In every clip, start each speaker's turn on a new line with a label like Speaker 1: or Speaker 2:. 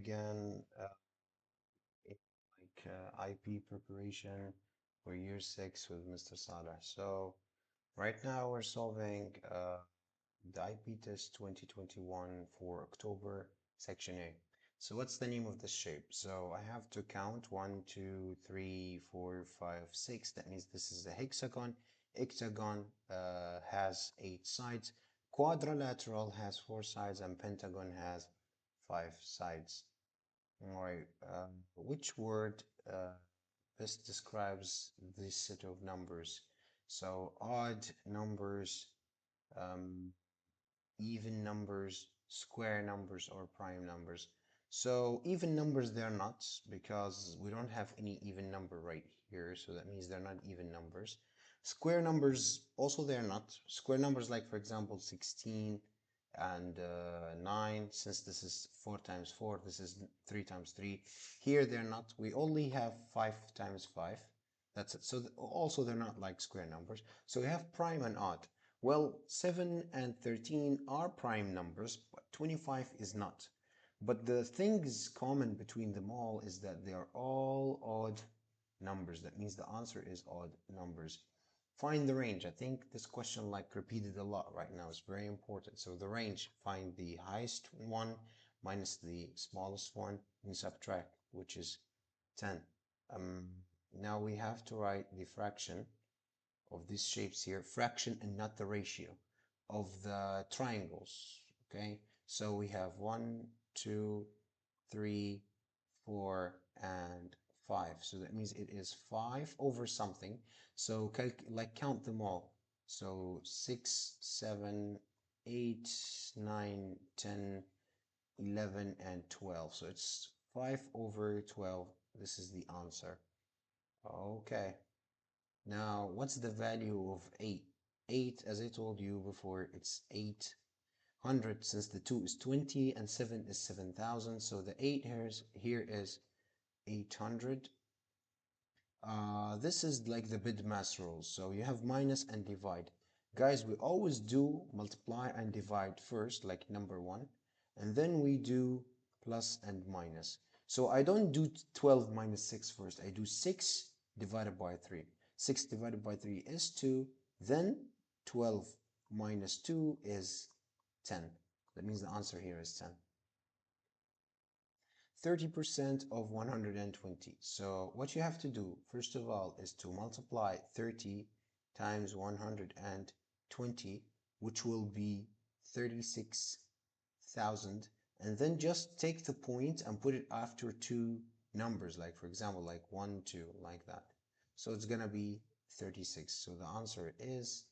Speaker 1: again in IP preparation for year 6 with Mr. Saleh. So right now we're solving the IP test 2021 for October, section A. So what's the name of this shape? So I have to count 1, 2, 3, 4, 5, 6. That means this is a hexagon. Octagon has 8 sides. Quadrilateral has 4 sides, and pentagon has 5 sides. All right. Which word best describes this set of numbers? So odd numbers, um, even numbers, square numbers, or prime numbers. So even numbers they're not, because we don't have any even number right here, so that means they're not even numbers. Square numbers also they're not. Square numbers like for example 16 and 9, since this is 4 times 4, this is 3 times 3. Here they're not. We only have 5 times 5. That's it. So also they're not like square numbers. So we have prime and odd. Well, 7 and 13 are prime numbers, but 25 is not. But the things common between them all is that they are all odd numbers. That means the answer is odd numbers. Find the range. I think this question like repeated a lot right now. It's very important. So the range, find the highest one minus the smallest one and subtract, which is 10. Um, Now we have to write the fraction of these shapes here, fraction and not the ratio of the triangles. Okay, so we have 1, 2, 3, 4, and 5. So that means it is 5 over something. So like count them all. So 6, 7, 8, 9, 10, 11, and 12. So it's 5 over 12. This is the answer. Okay. Now, what's the value of 8? 8, as I told you before, it's 800, since the 2 is 20 and 7 is 7,000. So the 8 here is 800. This is like the BIDMAS rule. So you have minus and divide. Guys, we always do multiply and divide first, like number 1. And then we do plus and minus. So I don't do 12 minus 6 first. I do 6 divided by 3. 6 divided by 3 is 2. Then 12 minus 2 is 10. That means the answer here is 10. 30% of 120. So what you have to do, first of all, is to multiply 30 times 120, which will be 36,000. And then just take the point and put it after two numbers, like for example, like 1, 2, like that. So it's gonna be 36. So the answer is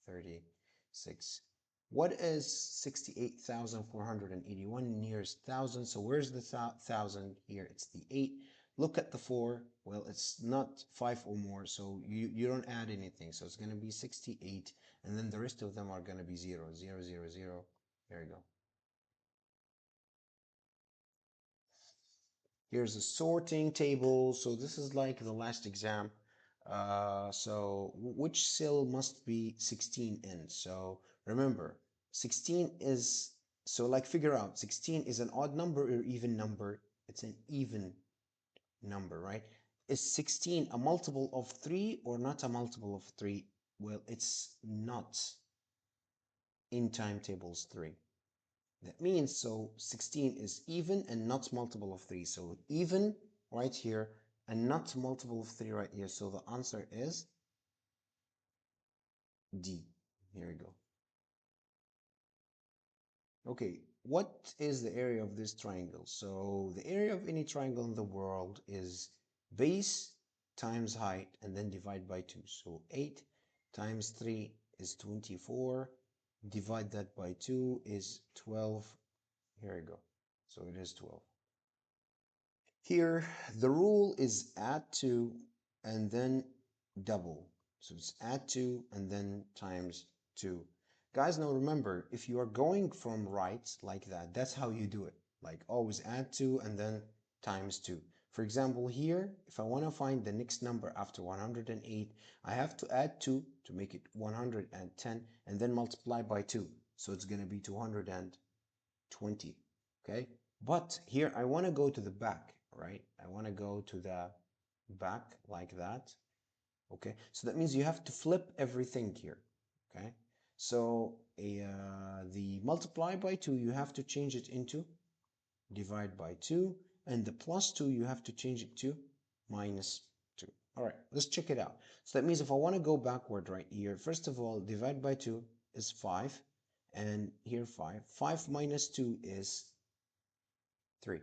Speaker 1: 36. What is 68,481 nearest thousand? So where's the thousand here? It's the 8. Look at the 4. Well, it's not 5 or more, so you don't add anything. So it's going to be 68, and then the rest of them are going to be 0, 0, 0, 0. There you go. Here's a sorting table. So this is like the last exam. So which cell must be 16 in? So remember, 16 is, so like figure out 16 is an odd number or even number. It's an even number, right? Is 16 a multiple of 3 or not a multiple of 3? Well, it's not in timetables 3. That means so 16 is even and not multiple of 3. So even right here and not multiple of 3 right here. So the answer is D. Here we go. Okay, what is the area of this triangle? So the area of any triangle in the world is base times height and then divide by 2. So 8 times 3 is 24. Divide that by 2 is 12. Here we go. So it is 12. Here, the rule is add 2 and then double. So it's add 2 and then times 2. Guys, now remember, if you are going from right like that, that's how you do it. Like always add 2 and then times 2. For example, here, if I want to find the next number after 108, I have to add 2 to make it 110 and then multiply by 2. So it's going to be 220. Okay? But here I want to go to the back, right? I want to go to the back like that. Okay, so that means you have to flip everything here. Okay, so the multiply by 2, you have to change it into divide by 2, and the plus 2, you have to change it to minus 2. All right, let's check it out. So that means if I want to go backward right here, first of all, divide by 2 is 5, and here 5. 5 minus 2 is 3.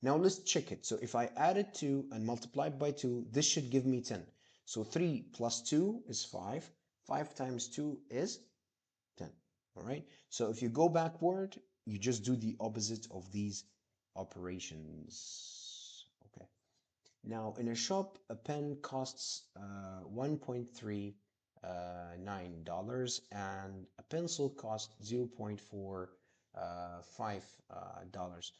Speaker 1: Now let's check it. So if I added 2 and multiplied by 2, this should give me 10. So 3 plus 2 is 5. 5 times 2 is 10. All right. So if you go backward, you just do the opposite of these operations. Okay. Now in a shop, a pen costs $1.39 and a pencil costs $0.45.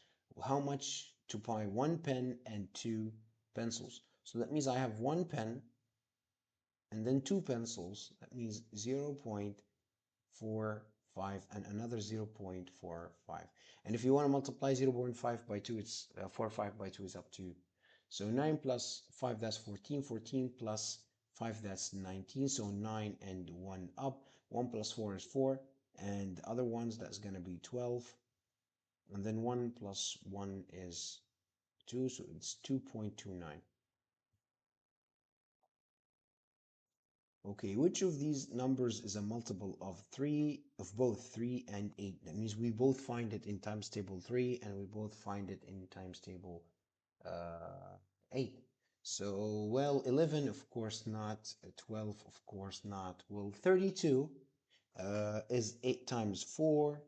Speaker 1: How much to buy one pen and two pencils? So that means I have one pen and then two pencils. That means 0.45 and another 0.45. And if you want to multiply 0.5 by 2, it's 45 by 2 is up to you. So 9 plus 5, that's 14. 14 plus 5, that's 19. So 9 and 1 up. 1 plus 4 is 4. And the other ones, that's going to be 12. And then 1 plus 1 is 2. So it's 2.29. Okay, which of these numbers is a multiple of both 3 and 8? That means we both find it in times table 3 and we both find it in times table 8. So, well, 11, of course not. 12, of course not. Well, 32 is 8 times 4,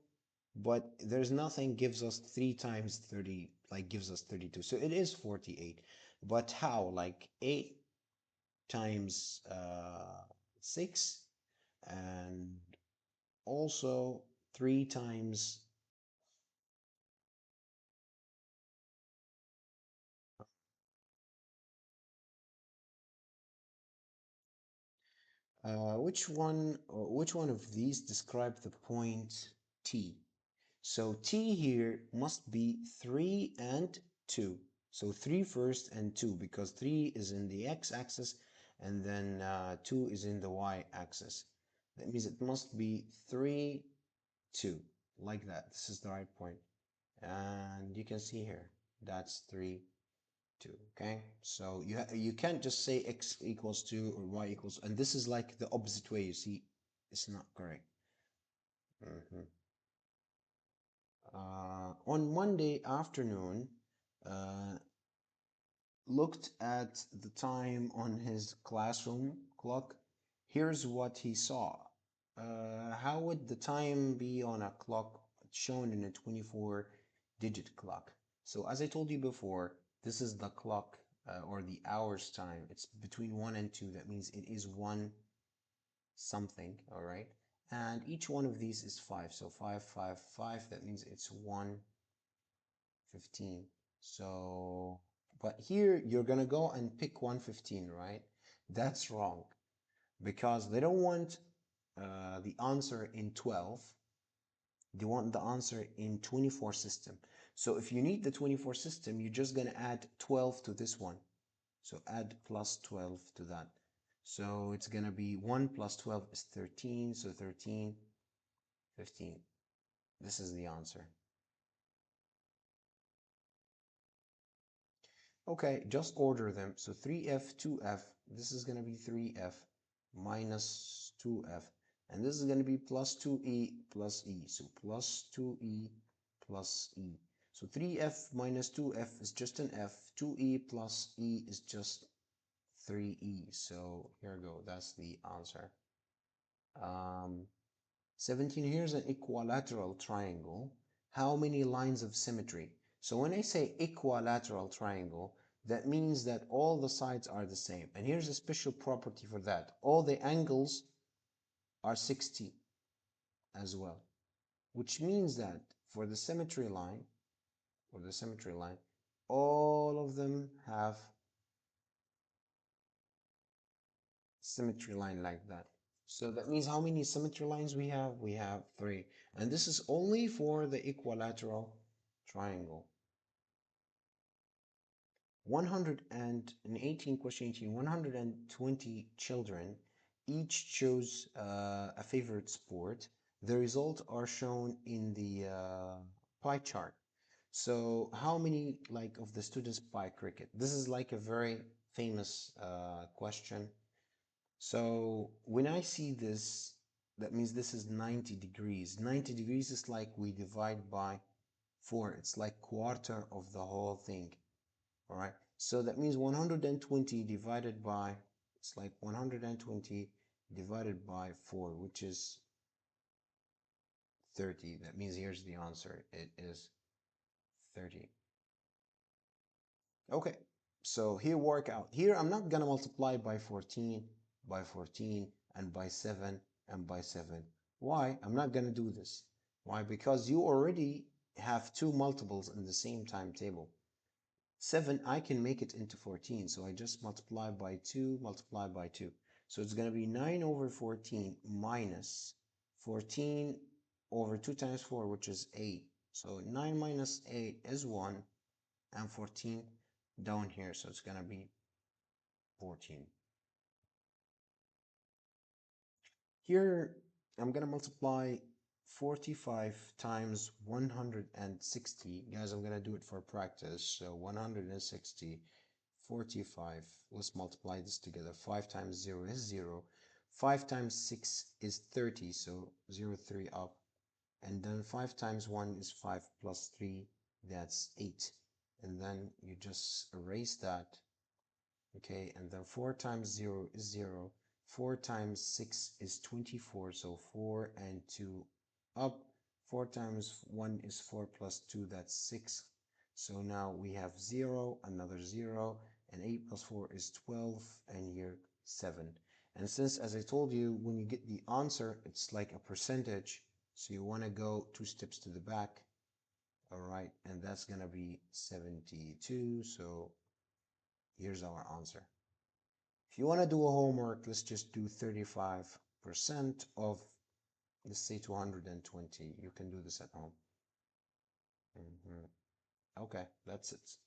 Speaker 1: but there's nothing gives us 3 times 30, like gives us 32. So it is 48. But how? Like 8 times 6 and also 3 times which one of these describe the point T? So T here must be 3 and 2. So 3 first and 2 because 3 is in the x-axis and then 2 is in the y-axis. That means it must be 3, 2, like that. This is the right point. And you can see here, that's 3, 2. Okay, so you can't just say x equals 2 or y equals, and this is like the opposite way. You see, it's not correct. On Monday afternoon, uh, looked at the time on his classroom clock. Here's what he saw. How would the time be on a clock shown in a 24-digit clock? So as I told you before, this is the clock or the hours time. It's between 1 and 2. That means it is 1 something, all right? And each one of these is 5. So 5, 5, 5. That means it's 1:15. So, but here you're gonna go and pick 1:15, right? That's wrong because they don't want the answer in 12. They want the answer in 24 system. So if you need the 24 system, you're just gonna add 12 to this one. So add plus 12 to that. So it's gonna be 1 plus 12 is 13. So 13, 15. This is the answer. Okay, just order them. So 3f, 2f, this is going to be 3f minus 2f. And this is going to be plus 2e plus e. So plus 2e plus e. So 3f minus 2f is just an f. 2e plus e is just 3e. So here we go. That's the answer. 17, here's an equilateral triangle. How many lines of symmetry? So when I say equilateral triangle, that means that all the sides are the same. And here's a special property for that. All the angles are 60 as well, which means that for the symmetry line, all of them have symmetry line like that. So that means how many symmetry lines we have? We have 3. And this is only for the equilateral triangle. 118, question 18, 120 children each chose a favorite sport. The results are shown in the pie chart. So how many like of the students play cricket? This is like a very famous question. So when I see this, that means this is 90 degrees. 90 degrees is like we divide by 4. It's like quarter of the whole thing. All right. So that means 120 divided by, it's like 120 divided by 4, which is 30. That means here's the answer. It is 30. Okay. So here work out. Here I'm not gonna multiply by 14, and by 7, and by 7. Why? I'm not gonna do this. Why? Because you already have two multiples in the same timetable. 7, I can make it into 14. So I just multiply by 2, multiply by 2. So it's going to be 9 over 14 minus 14 over 2 times 4, which is 8. So 9 minus 8 is 1, and 14 down here. So it's going to be 14. Here, I'm going to multiply 45 times 160. Guys, I'm going to do it for practice. So 160, 45. Let's multiply this together. 5 times 0 is 0. 5 times 6 is 30. So 0, 3 up. And then 5 times 1 is 5 plus 3. That's 8. And then you just erase that. Okay, and then 4 times 0 is 0. 4 times 6 is 24, so 4 and 2 up. 4 times 1 is 4 plus 2, that's 6. So now we have 0, another 0, and 8 plus 4 is 12, and here 7. And since, as I told you, when you get the answer, it's like a percentage, so you want to go 2 steps to the back. All right, and that's going to be 72, so here's our answer. If you want to do a homework, let's just do 35% of, let's say 220. You can do this at home. Okay, that's it.